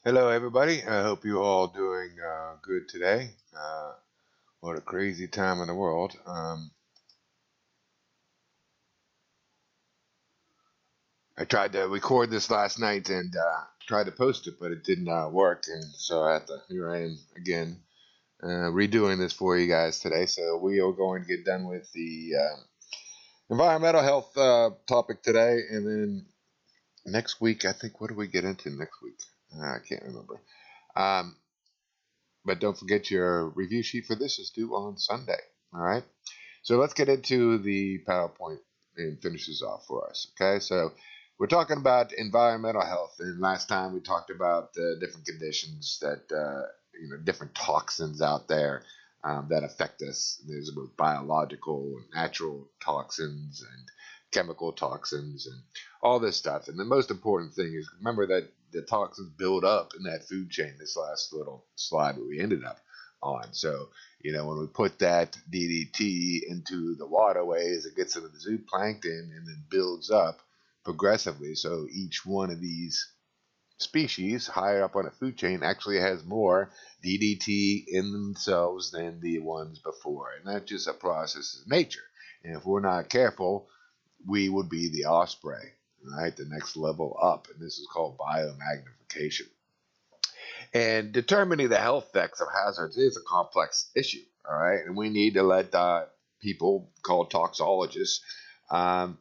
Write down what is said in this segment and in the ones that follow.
Hello, everybody. I hope you all doing good today. What a crazy time in the world. I tried to record this last night and tried to post it, but it did not work, and so here I am again redoing this for you guys today. So we are going to get done with the environmental health topic today, and then next week, I think, what do we get into next week? I can't remember. Um, but don't forget your review sheet for this is due on Sunday. All right. So let's get into the PowerPoint and finish this off for us. Okay, so we're talking about environmental health, and last time we talked about different conditions that different toxins out there that affect us. There's both biological and natural toxins and chemical toxins and all this stuff. And the most important thing is remember that the toxins build up in that food chain. This last little slide that we ended up on. So when we put that DDT into the waterways, it gets into the zooplankton and then builds up progressively. So each one of these species higher up on the food chain actually has more DDT in themselves than the ones before. And that's just a process of nature. And if we're not careful, we would be the osprey, right? The next level up. And this is called biomagnification. And determining the health effects of hazards is a complex issue, all right? And we need to let people called toxologists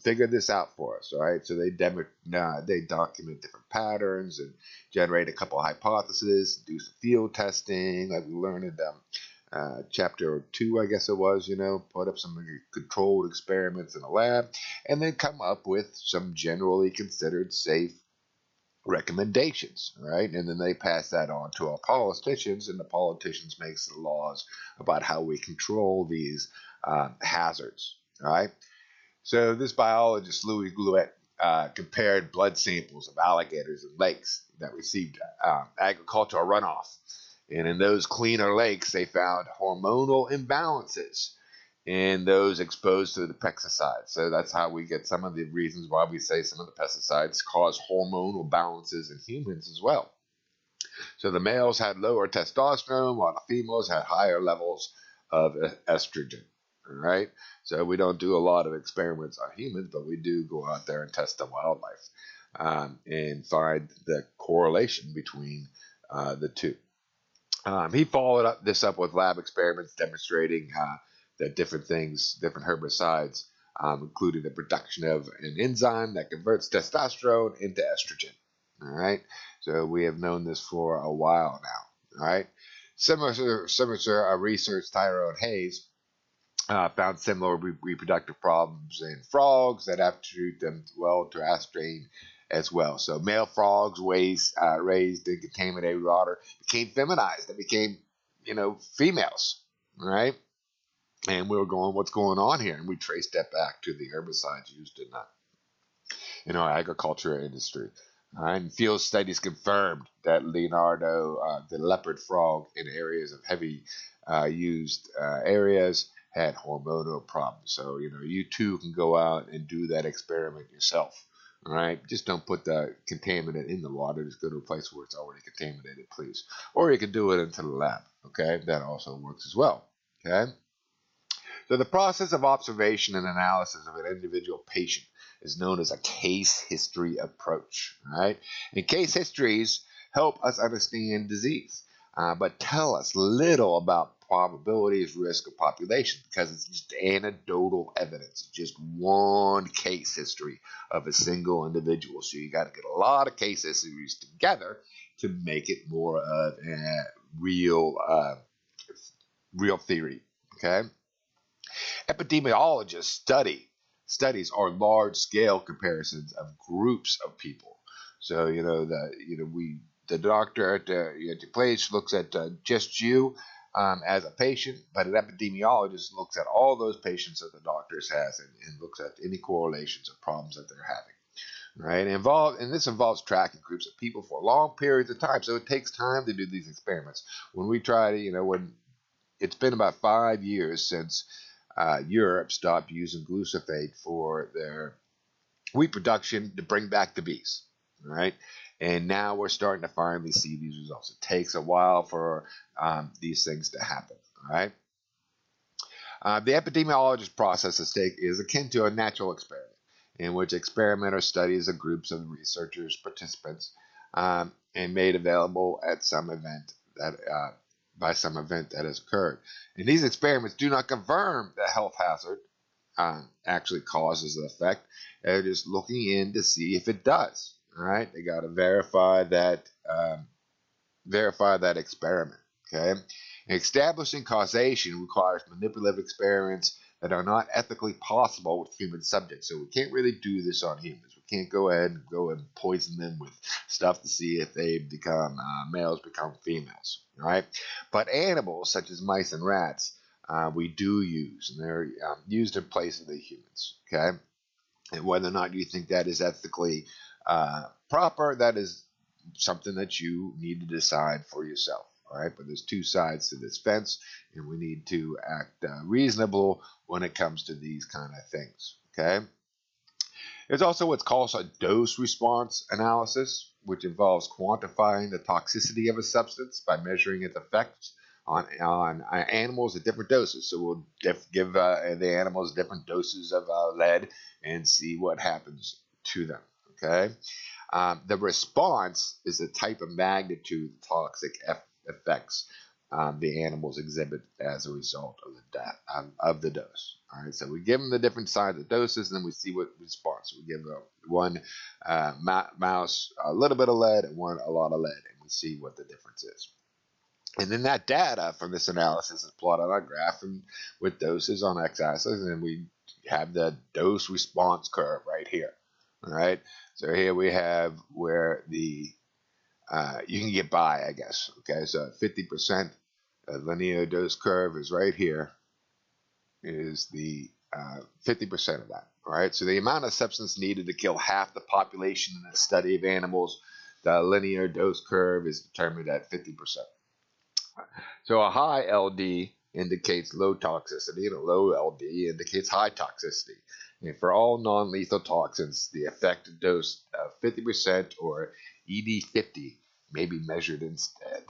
figure this out for us, all right? So they document different patterns and generate a couple of hypotheses, do some field testing, like we learned in chapter 2, I guess it was, put up some controlled experiments in a lab, and then come up with some generally considered safe recommendations, right? And then they pass that on to our politicians, and the politicians makes the laws about how we control these hazards, right? So this biologist Louis Glouet compared blood samples of alligators in lakes that received agricultural runoff, and in those cleaner lakes, they found hormonal imbalances in those exposed to the pesticides. So that's how we get some of the reasons why we say some of the pesticides cause hormonal balances in humans as well. So the males had lower testosterone while the females had higher levels of estrogen. All right. So we don't do a lot of experiments on humans, but we do go out there and test on wildlife and find the correlation between the two. He followed this up with lab experiments demonstrating that different things, different herbicides, including the production of an enzyme that converts testosterone into estrogen. All right, so we have known this for a while now. All right, similar research Tyrone Hayes found similar reproductive problems in frogs that have to treat them well to astrain as well. So male frogs raised in contaminated water became feminized. They became, females, right? And we were going, what's going on here? And we traced that back to the herbicides used in our agriculture industry. And field studies confirmed that Leonardo, the leopard frog, in areas of heavy used areas, had hormonal problems. So you too can go out and do that experiment yourself. All right, just don't put the contaminant in the water. Just go to a place where it's already contaminated, please. Or you can do it into the lab. Okay, that also works as well. Okay. So the process of observation and analysis of an individual patient is known as a case history approach. Right? And case histories help us understand disease, but tell us little about probabilities, risk, or population because it's just anecdotal evidence, just one case history of a single individual. So you got to get a lot of case histories together to make it more of a real theory. Okay. Epidemiologists studies are large scale comparisons of groups of people. So the doctor at the place looks at just you as a patient, but an epidemiologist looks at all those patients that the doctors has and looks at any correlations of problems that they're having. Right, and this involves tracking groups of people for long periods of time. So it takes time to do these experiments. When we try to, when it's been about 5 years since Europe stopped using glyphosate for their wheat production to bring back the bees, right? And now we're starting to finally see these results. It takes a while for these things to happen. All right. The epidemiologist process is akin to a natural experiment, in which experimenter studies a groups of researchers, participants, and made available at some event that by some event that has occurred. And these experiments do not confirm the health hazard actually causes the effect. They're just looking in to see if it does. All right, they got to verify that experiment. Okay, establishing causation requires manipulative experiments that are not ethically possible with human subjects. So we can't really do this on humans. We can't go ahead and poison them with stuff to see if they become males become females. Right, but animals such as mice and rats we do use, and they're used in place of the humans. Okay, and whether or not you think that is ethically proper, that is something that you need to decide for yourself. All right, but there's two sides to this fence, and we need to act reasonable when it comes to these kind of things. Okay. There's also what's called a dose response analysis, which involves quantifying the toxicity of a substance by measuring its effects on animals at different doses. So we'll give the animals different doses of lead and see what happens to them. Okay. The response is the type of magnitude toxic effects the animals exhibit as a result of the dose. All right, so we give them the different size of doses, and then we see what response. We give one mouse a little bit of lead and one a lot of lead, and we see what the difference is. And then that data from this analysis is plotted on a graph and with doses on x-axis, and we have the dose response curve right here. All right, so here we have where the you can get by, I guess. Okay, so 50% linear dose curve is right here. Is the 50% of that. All right, so the amount of substance needed to kill half the population in a study of animals, the linear dose curve is determined at 50%. So a high LD indicates low toxicity, and a low LD indicates high toxicity. And for all non-lethal toxins, the effective dose of 50% or ED50 may be measured instead.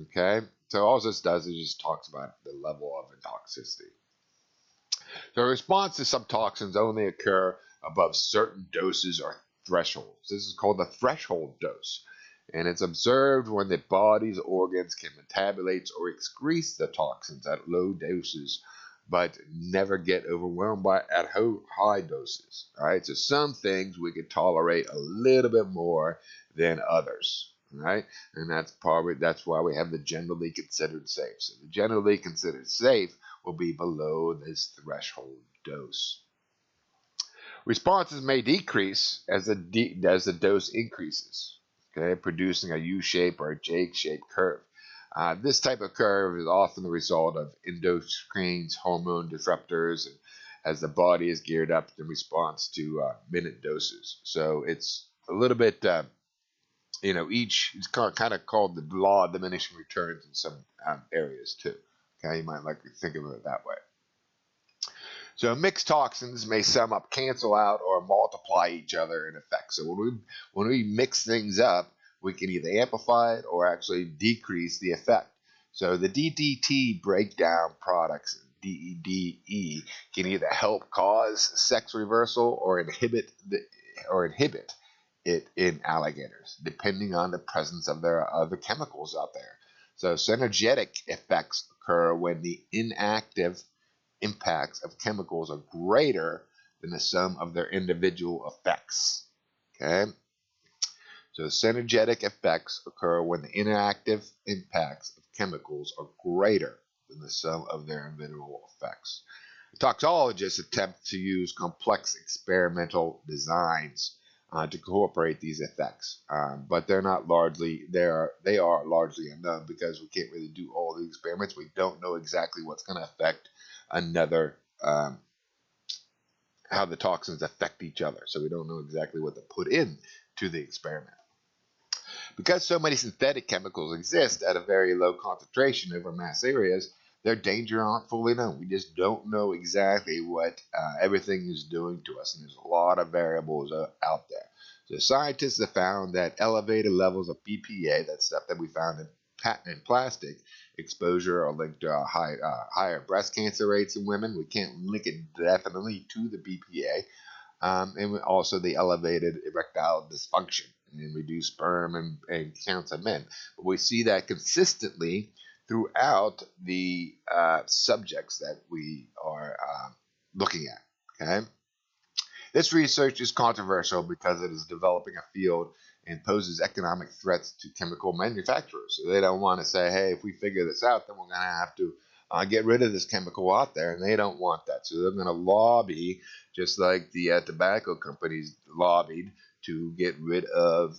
Okay, so all this does is just talks about the level of toxicity. So response to some toxins only occur above certain doses or thresholds. This is called the threshold dose, and it's observed when the body's organs can metabolize or excrete the toxins at low doses, but never get overwhelmed by at high doses. All right, so some things we could tolerate a little bit more than others. Right, and that's why we have the generally considered safe. So the generally considered safe will be below this threshold dose. Responses may decrease as the dose increases, okay, producing a U-shaped or a J-shaped curve. This type of curve is often the result of endocrine hormone disruptors, and as the body is geared up in response to minute doses. So it's a little bit it's kind of called the law of diminishing returns in some areas too. Okay, you might like to think of it that way. So mixed toxins may sum up, cancel out, or multiply each other in effect. So when we mix things up, we can either amplify it or actually decrease the effect. So the DDT breakdown products, DEDE, can either help cause sex reversal or inhibit it in alligators, depending on the presence of their other chemicals out there. So synergetic effects occur when the inactive impacts of chemicals are greater than the sum of their individual effects. Okay? So synergetic effects occur when the inactive impacts of chemicals are greater than the sum of their individual effects. Toxologists attempt to use complex experimental designs to incorporate these effects, but they are largely unknown because we can't really do all the experiments. We don't know exactly what's going to affect another, how the toxins affect each other, so we don't know exactly what to put in to the experiment. Because so many synthetic chemicals exist at a very low concentration over mass areas, their danger aren't fully known. We just don't know exactly what everything is doing to us, and there's a lot of variables out there. So scientists have found that elevated levels of BPA, that stuff that we found in plastic exposure, are linked to higher breast cancer rates in women. We can't link it definitely to the BPA, and also the elevated erectile dysfunction and reduced sperm and counts of men. But we see that consistently throughout the subjects that we are looking at. Okay. This research is controversial because it is developing a field and poses economic threats to chemical manufacturers. So they don't want to say, hey, if we figure this out, then we're going to have to get rid of this chemical out there, and they don't want that. So they're going to lobby, just like the tobacco companies lobbied to get rid of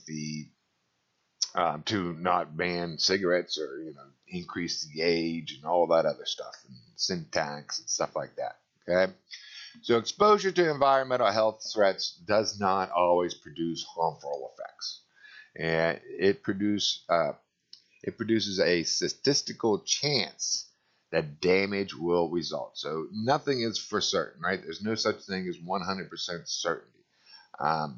to not ban cigarettes or increase the age and all that other stuff and sin tax and stuff like that. Okay. So exposure to environmental health threats does not always produce harmful effects, and it produces a statistical chance that damage will result. So nothing is for certain, right? There's no such thing as 100% certainty,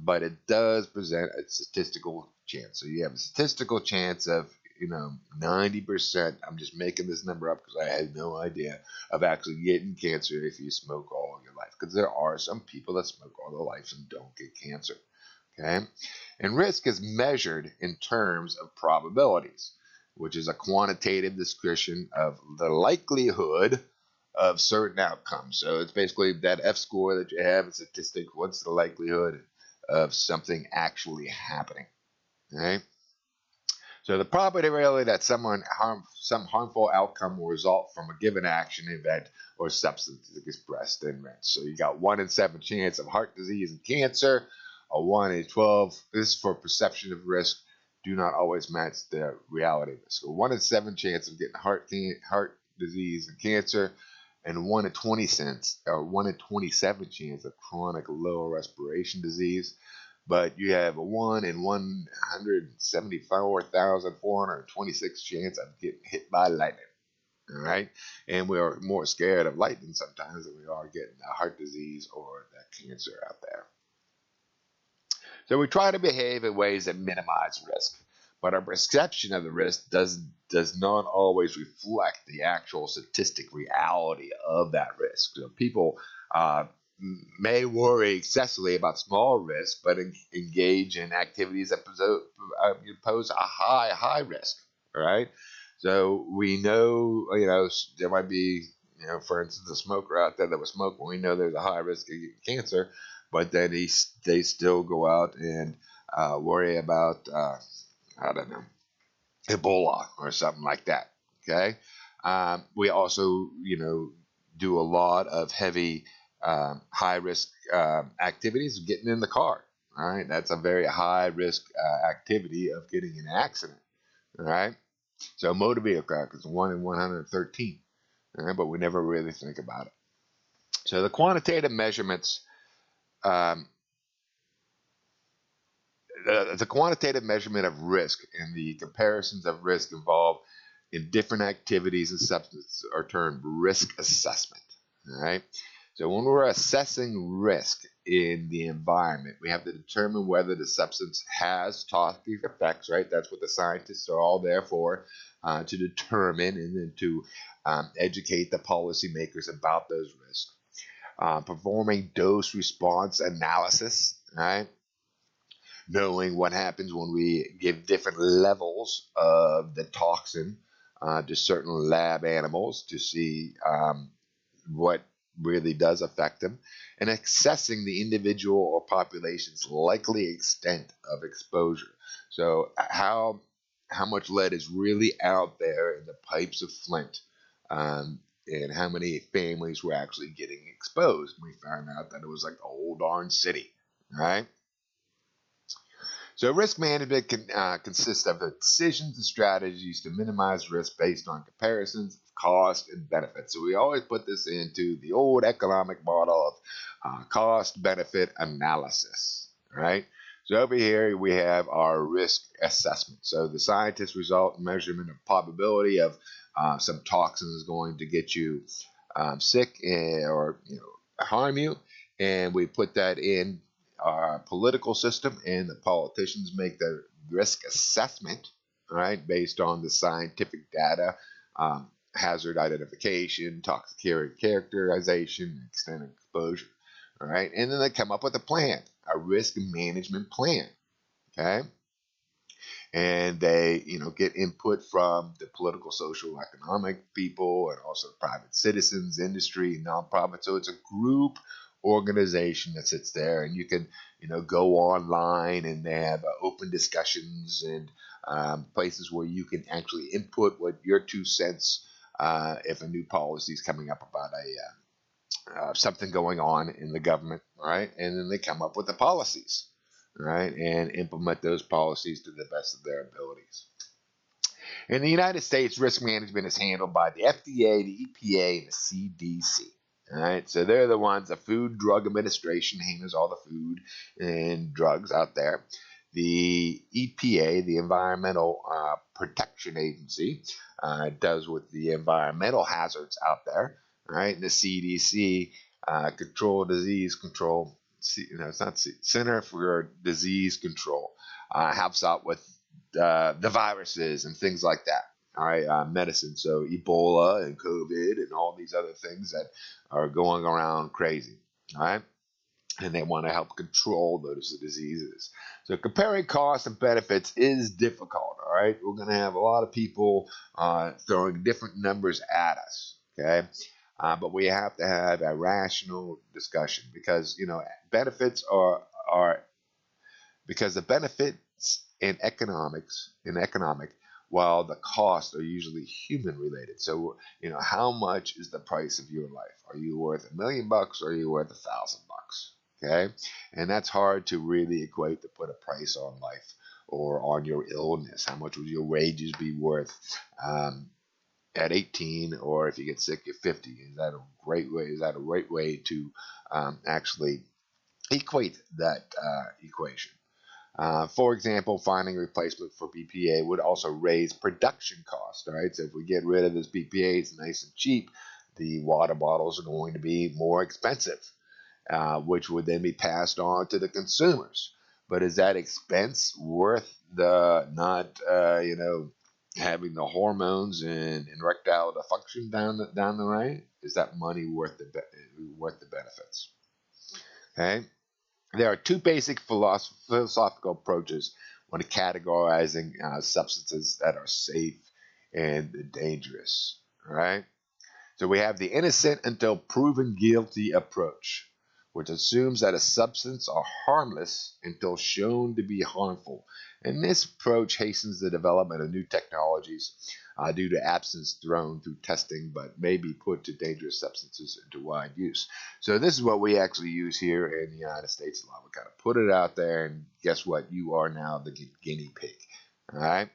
but it does present a statistical chance. So you have a statistical chance of 90%. I'm just making this number up because I had no idea of actually getting cancer if you smoke all your life. Because there are some people that smoke all their life and don't get cancer. Okay, and risk is measured in terms of probabilities, which is a quantitative description of the likelihood of certain outcomes. So it's basically that F score that you have in statistics. What's the likelihood of something actually happening? Okay. So the probability that some harmful outcome will result from a given action, event, or substance is expressed in risk. So you got 1 in 7 chance of heart disease and cancer, a 1 in 12. This is for perception of risk. Do not always match the reality of risk. So 1 in 7 chance of getting heart disease and cancer, and 1 in 20 cents or 1 in 27 chance of chronic lower respiration disease. But you have a 1 in 174,426 chance of getting hit by lightning. All right. And we are more scared of lightning sometimes than we are getting a heart disease or that cancer out there. So we try to behave in ways that minimize risk, but our perception of the risk does not always reflect the actual statistic reality of that risk. So people may worry excessively about small risk, but engage in activities that pose a high risk. All right. So we know, there might be, for instance, a smoker out there that was smoking. We know there's a high risk of getting cancer, but then they still go out and worry about, I don't know, Ebola or something like that. Okay. We also, do a lot of heavy high risk activities, getting in the car. All right, that's a very high risk activity of getting in an accident. All right, so motor vehicle accidents 1 in 113. All right, but we never really think about it. So the quantitative measurements, the quantitative measurement of risk and the comparisons of risk involved in different activities and substances are termed risk assessment. All right. So when we're assessing risk in the environment, we have to determine whether the substance has toxic effects, right? That's what the scientists are all there for, to determine and then to educate the policymakers about those risks. Performing dose response analysis, right? Knowing what happens when we give different levels of the toxin to certain lab animals to see what really does affect them, and assessing the individual or population's likely extent of exposure. So how much lead is really out there in the pipes of Flint, and how many families were actually getting exposed. We found out that it was like the whole darn city, right? So risk management consists of the decisions and strategies to minimize risk based on comparisons of cost and benefit. So we always put this into the old economic model of cost-benefit analysis, right? So over here we have our risk assessment. So the scientists result in measurement of probability of some toxins going to get you sick or harm you, and we put that in our political system and the politicians make their risk assessment, all right, based on the scientific data, hazard identification, toxic characterization, extent of exposure, all right, and then they come up with a plan, a risk management plan, okay, and they get input from the political, social, economic people, and also private citizens, industry, nonprofit. So it's a group organization that sits there, and you can go online, and they have open discussions and places where you can actually input what your 2 cents, if a new policy is coming up about something going on in the government, right? And then they come up with the policies, right, and implement those policies to the best of their abilities. In the United States, risk management is handled by the FDA, the EPA, and the CDC. All right, so they're the ones. The Food Drug Administration handles all the food and drugs out there. The EPA, the Environmental Protection Agency, does with the environmental hazards out there. Right, and the CDC, Control Disease Control. It's not Center for Disease Control, helps out with the viruses and things like that. All right, medicine. So Ebola and COVID and all these other things that are going around crazy. All right, and they want to help control those diseases. So comparing costs and benefits is difficult. All right, we're going to have a lot of people throwing different numbers at us. Okay. But we have to have a rational discussion because benefits are because the benefits in economic, while the costs are usually human related. So how much is the price of your life? Are you worth $1,000,000 or are you worth $1,000? Okay, and that's hard to really equate to put a price on life or on your illness. How much would your wages be worth? At 18, or if you get sick at 50, is that a great way? Is that a right way to actually equate that equation? For example, finding a replacement for BPA would also raise production costs. Right, so if we get rid of this BPA, it's nice and cheap. The water bottles are going to be more expensive, which would then be passed on to the consumers. But is that expense worth the not having the hormones and erectile dysfunction down the line? Is that money worth the benefits? Okay, there are two basic philosophical approaches when categorizing substances that are safe and dangerous. Right. So we have the innocent until proven guilty approach, which assumes that a substance are harmless until shown to be harmful. And this approach hastens the development of new technologies due to absence thrown through testing, but may be put to dangerous substances into wide use. So this is what we actually use here in the United States a lot. We kind of put it out there, and guess what? You are now the guinea pig. All right.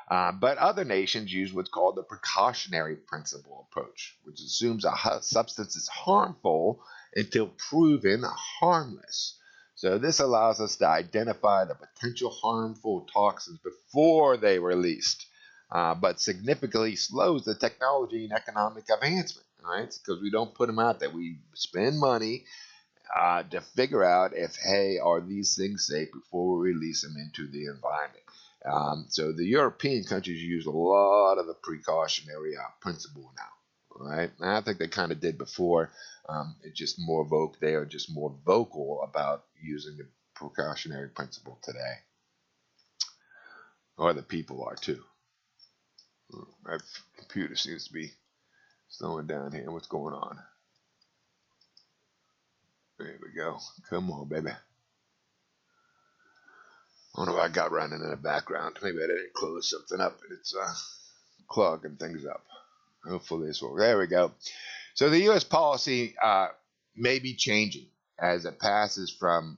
But other nations use what's called the precautionary principle approach, which assumes a substance is harmful until proven harmless. So this allows us to identify the potential harmful toxins before they are released, but significantly slows the technology and economic advancement. Right? Because we don't put them out there. We spend money to figure out if, hey, are these things safe before we release them into the environment. So the European countries use a lot of the precautionary principle now, right? And I think they kind of did before. It's just more they are just more vocal about using the precautionary principle today, or the people are too. My computer seems to be slowing down here. What's going on? There we go. Come on, baby. I don't know what I got running in the background. Maybe I didn't close something up and it's clogging things up. Hopefully this will. There we go. So the U.S. policy may be changing as it passes from.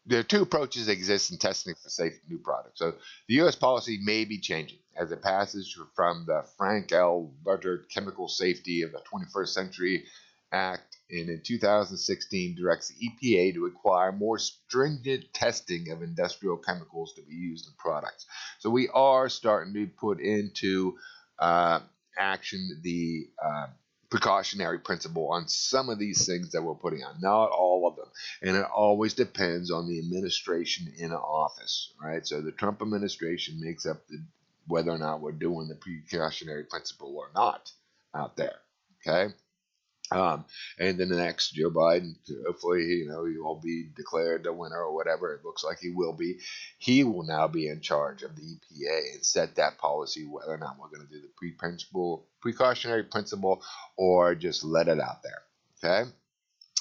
There are two approaches that exist in testing for safe new products. So the U.S. policy may be changing as it passes from the Frank L. Rutter Chemical Safety of the 21st Century Act, and in 2016 directs the EPA to require more stringent testing of industrial chemicals to be used in products. So we are starting to put into action the precautionary principle on some of these things that we're putting on, not all of them. And it always depends on the administration in office, right? So the Trump administration makes up whether or not we're doing the precautionary principle or not out there, okay? And then the next Joe Biden, hopefully, he will be declared the winner or whatever. It looks like he will be. He will now be in charge of the EPA and set that policy whether or not we're going to do the precautionary principle or just let it out there. Okay.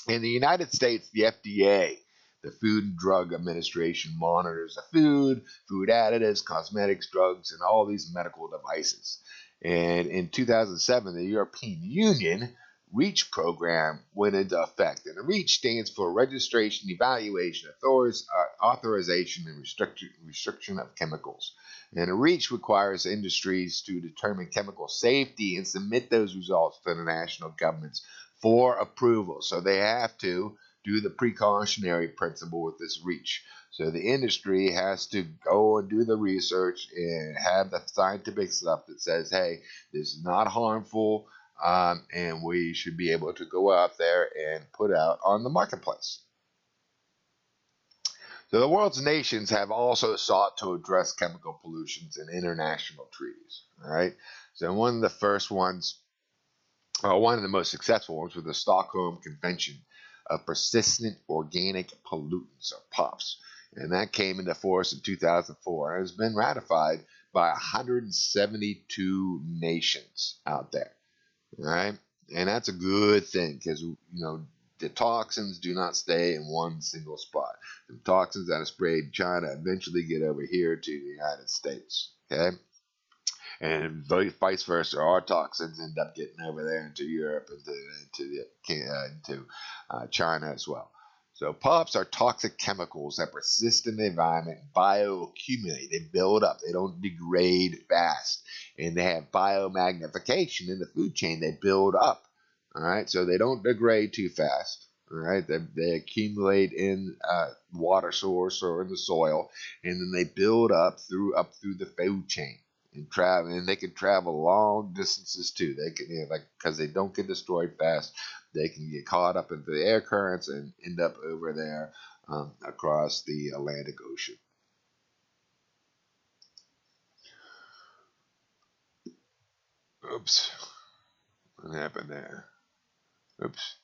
In the United States, the FDA, the Food and Drug Administration, monitors the food additives, cosmetics, drugs, and all these medical devices. And in 2007, the European Union REACH program went into effect. And the REACH stands for Registration, Evaluation, Authorization, and Restriction of Chemicals. And the REACH requires industries to determine chemical safety and submit those results to the national governments for approval. So they have to do the precautionary principle with this REACH. So the industry has to go and do the research and have the scientific stuff that says, hey, this is not harmful, and we should be able to go out there and put out on the marketplace. So the world's nations have also sought to address chemical pollutions in international treaties. All right. So one of the first ones, one of the most successful ones, was the Stockholm Convention of Persistent Organic Pollutants, or POPs. And that came into force in 2004 and has been ratified by 172 nations out there. All right. And that's a good thing because, the toxins do not stay in one single spot. The toxins that are sprayed in China eventually get over here to the United States. Okay. And vice versa, our toxins end up getting over there into Europe and into China as well. So POPs are toxic chemicals that persist in the environment, bioaccumulate. They build up. They don't degrade fast. And they have biomagnification in the food chain. They build up. All right, so they don't degrade too fast. All right, they accumulate in water source or in the soil, and then they build up through the food chain and travel. And they can travel long distances too. They can, because they don't get destroyed fast. They can get caught up into the air currents and end up over there across the Atlantic Ocean. Oops, what happened there? Oops.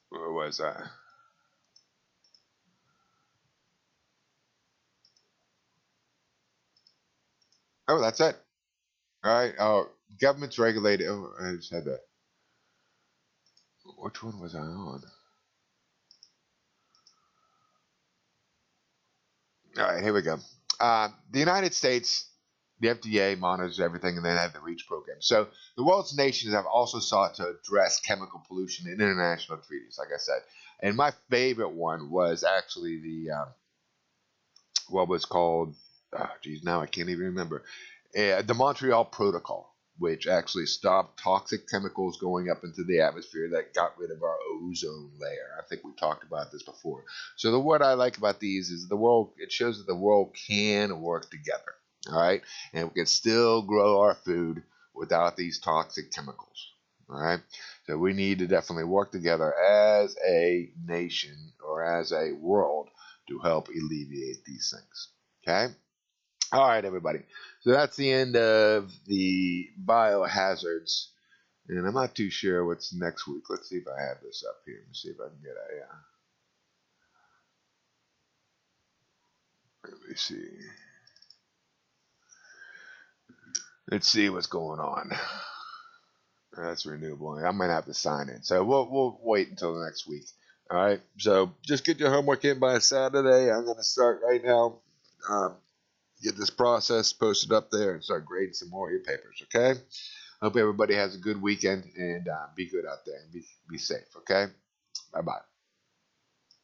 Where was I? Oh, that's it. All right. Oh, government's regulated. Oh, I just had that. Which one was I on? All right, here we go. The United States, the FDA monitors everything, and then have the REACH program. So the world's nations have also sought to address chemical pollution in international treaties, like I said. And my favorite one was actually what was called, now I can't even remember, the Montreal Protocol, which actually stopped toxic chemicals going up into the atmosphere that got rid of our ozone layer. I think we talked about this before. So what I like about these is it shows that the world can work together, all right? And we can still grow our food without these toxic chemicals, all right? So we need to definitely work together as a nation or as a world to help alleviate these things, okay? All right, everybody. So that's the end of the biohazards. And I'm not too sure what's next week. Let's see if I have this up here. Let's see if I can get let me see. Let's see what's going on. That's renewable. I might have to sign in. So we'll wait until the next week. All right. So just get your homework in by Saturday. I'm going to start right now. Get this process posted up there and start grading some more of your papers, okay? Hope everybody has a good weekend and be good out there and be safe, okay? Bye-bye.